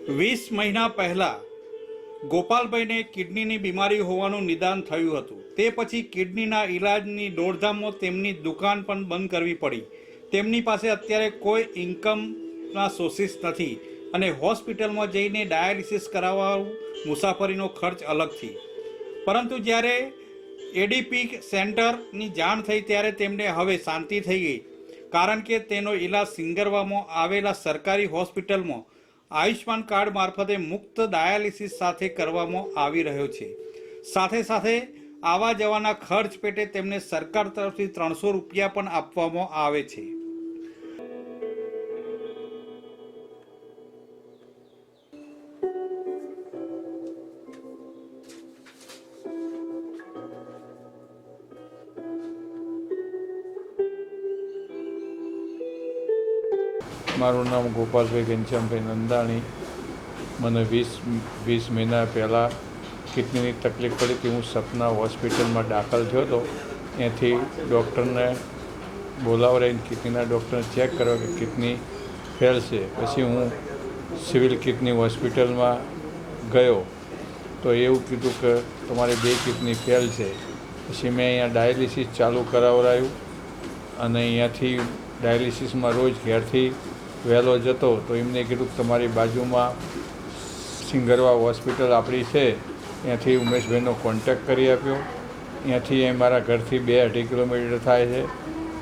20 મહિના પહેલા ગોપાલભાઈને કિડનીની બીમારી હોવાનું નિદાન થયું હતું। તે પછી કિડનીના ઈલાજની દોડધામમાં તેમની દુકાન પણ બંધ કરવી પડી। તેમની પાસે અત્યારે કોઈ ઇન્કમના સોર્સિસ નથી અને હોસ્પિટલમાં જઈને ડાયાલિસિસ કરાવવાનું મુસાફરીનો ખર્ચ અલગથી। પરંતુ જ્યારે એડીપી સેન્ટરની જાણ થઈ ત્યારે તેમને હવે શાંતિ થઈ ગઈ, કારણ કે તેનો ઈલાજ સિંગરવામાં આવેલા સરકારી હોસ્પિટલમાં આયુષ્માન કાર્ડ મારફતે મુક્ત ડાયાલિસિસ સાથે કરવામાં આવી રહ્યો છે। સાથે સાથે આવા જવાના ખર્ચ પેટે તેમને સરકાર તરફથી 300 રૂપિયા પણ આપવામાં આવે છે। મારું નામ ગોપાલભાઈ ઘનશ્યામભાઈ નંદાણી। મને 20 મહિના પહેલાં કિડનીની તકલીફ પડી હતી। હું સપના હોસ્પિટલમાં દાખલ થયો હતો। ત્યાંથી ડૉક્ટરને બોલાવડાવીને કિડનીના ડૉક્ટરને ચેક કર્યો કે કિડની ફેલ છે। પછી હું સિવિલ કિડની હોસ્પિટલમાં ગયો તો એવું કીધું કે તમારી 2 કિડની ફેલ છે। પછી મેં અહીંયા ડાયાલિસિસ ચાલુ કરાવડાવ્યું અને અહીંયાથી ડાયાલિસિસમાં રોજ ઘેરથી વહેલો જતો તો એમને કીધું કે તમારી બાજુમાં સિંગરવા હોસ્પિટલ આપણી છે, ત્યાંથી ઉમેશભાઈનો કોન્ટેક્ટ કરી આપ્યો। ત્યાંથી અહીં મારા ઘરથી 2-2.5 કિલોમીટર થાય છે।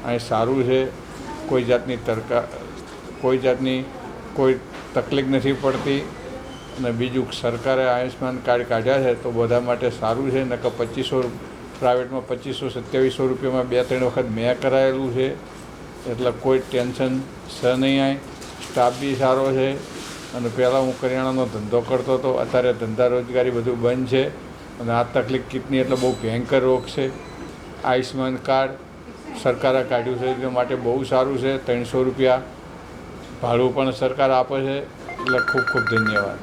અહીં સારું છે, કોઈ જાતની કોઈ તકલીફ નથી પડતી। અને બીજું સરકારે આયુષ્માન કાર્ડ કાઢ્યા છે તો બધા માટે સારું છે। નકર 2500 પ્રાઇવેટમાં 2500-2700 રૂપિયામાં 2-3 વખત મેં કરાયેલું છે, એટલે કોઈ ટેન્શન છે નહીં। અહીં સ્ટાફ બી સારો છે। અને પહેલાં હું કરિયાણાનો ધંધો કરતો હતો, અત્યારે ધંધા રોજગારી બધું બંધ છે અને આ તકલીફ કિડની એટલે બહુ ભયંકર રોગ છે। આયુષ્માન કાર્ડ સરકારે કાઢ્યું છે એ માટે બહુ સારું છે। 300 રૂપિયા ભાડું પણ સરકાર આપે છે, એટલે ખૂબ ખૂબ ધન્યવાદ।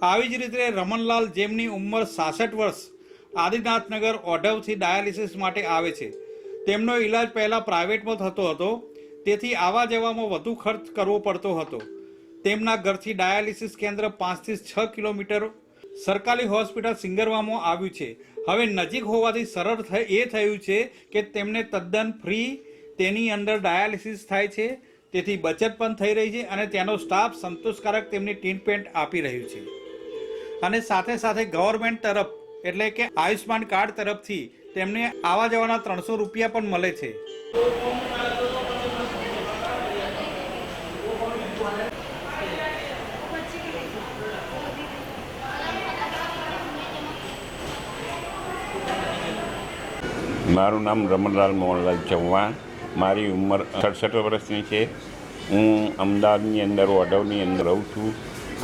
આવી જ રીતે રમણલાલ, જેમની ઉંમર 66 વર્ષ, આદિનાથનગર ઓઢવથી ડાયાલિસિસ માટે આવે છે। તેમનો ઈલાજ પહેલાં પ્રાઇવેટમાં થતો હતો, તેથી આવવા જવામાં વધુ ખર્ચ કરવો પડતો હતો। તેમના ઘરથી ડાયાલિસિસ કેન્દ્ર 5 થી 6 કિલોમીટર સરકારી હોસ્પિટલ સિંગરવામાં આવ્યું છે। હવે નજીક હોવાથી સરળ એ થયું છે કે તેમને તદ્દન ફ્રી તેની અંદર ડાયાલિસિસ થાય છે, તેથી બચત પણ થઈ રહી છે અને ત્યાંનો સ્ટાફ સંતોષકારક તેમની ટ્રીટમેન્ટ આપી રહ્યું છે। અને સાથે સાથે ગવર્મેન્ટ તરફ એટલે કે આયુષ્માન કાર્ડ તરફથી તેમને આવવા જવાના 300 રૂપિયા પણ મળે છે। મારું નામ રમણલાલ મોહનલાલ ચૌહાણ। મારી ઉંમર 67 વર્ષની છે। હું અમદાવાદની અંદર ઓઢવની અંદર રહું છું।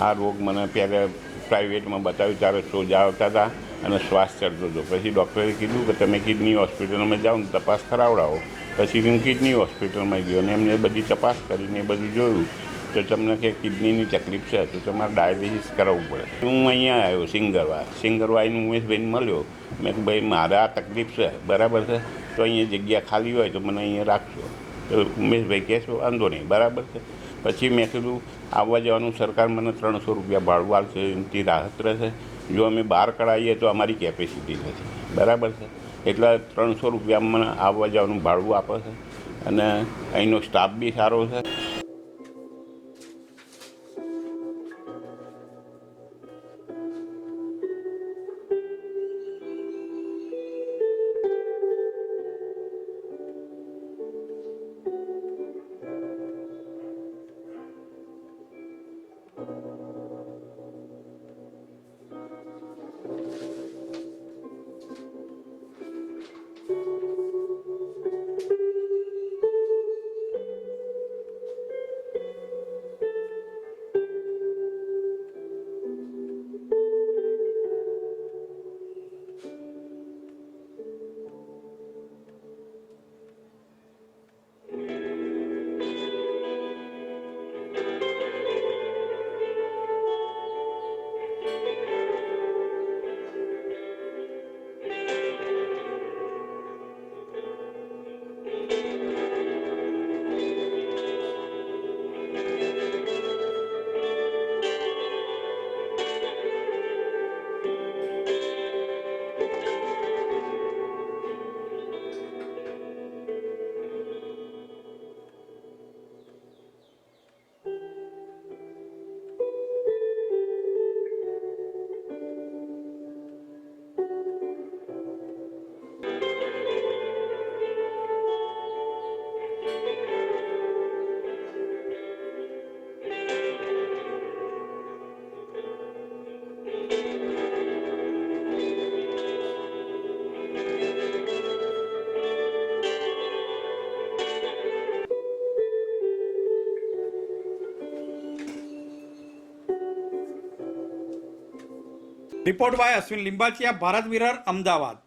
આ રોગ મને પહેલાં પ્રાઇવેટમાં બતાવ્યું ત્યારે સોજા આવતા હતા અને શ્વાસ ચડતો હતો। પછી ડૉક્ટરે કીધું કે તમે કિડની હોસ્પિટલમાં જાઓ ને તપાસ કરાવડાવો। પછી હું કિડની હોસ્પિટલમાં ગયો અને એમને બધી તપાસ કરીને બધું જોયું તો તમને કે કિડનીની તકલીફ છે તો તમારે ડાયાલિસિસ કરાવવું પડે। હું અહીંયા આવ્યો સિંગરવા આવીને ઉમેશભાઈને મળ્યો। મેં કહ્યું ભાઈ મારે આ તકલીફ છે, બરાબર છે, તો અહીંયા જગ્યા ખાલી હોય તો મને અહીંયા રાખશો? તો ઉમેશભાઈ કહે છે વાંધો નહીં, બરાબર છે। પછી મેં કીધું આવવા જવાનું સરકાર મને 300 રૂપિયા ભાડું આપશે, એનાથી રાહત રહેશે। જો અમે બહાર કરાવીએ તો અમારી કેપેસિટી નથી, બરાબર છે, એટલે 300 રૂપિયા મને આવવા જવાનું ભાડું આપે છે અને અહીંનો સ્ટાફ બી સારો છે। રિપોર્ટ બાય અશ્વિન લિંબાચિયા, ભારત વિરર, અમદાવાદ.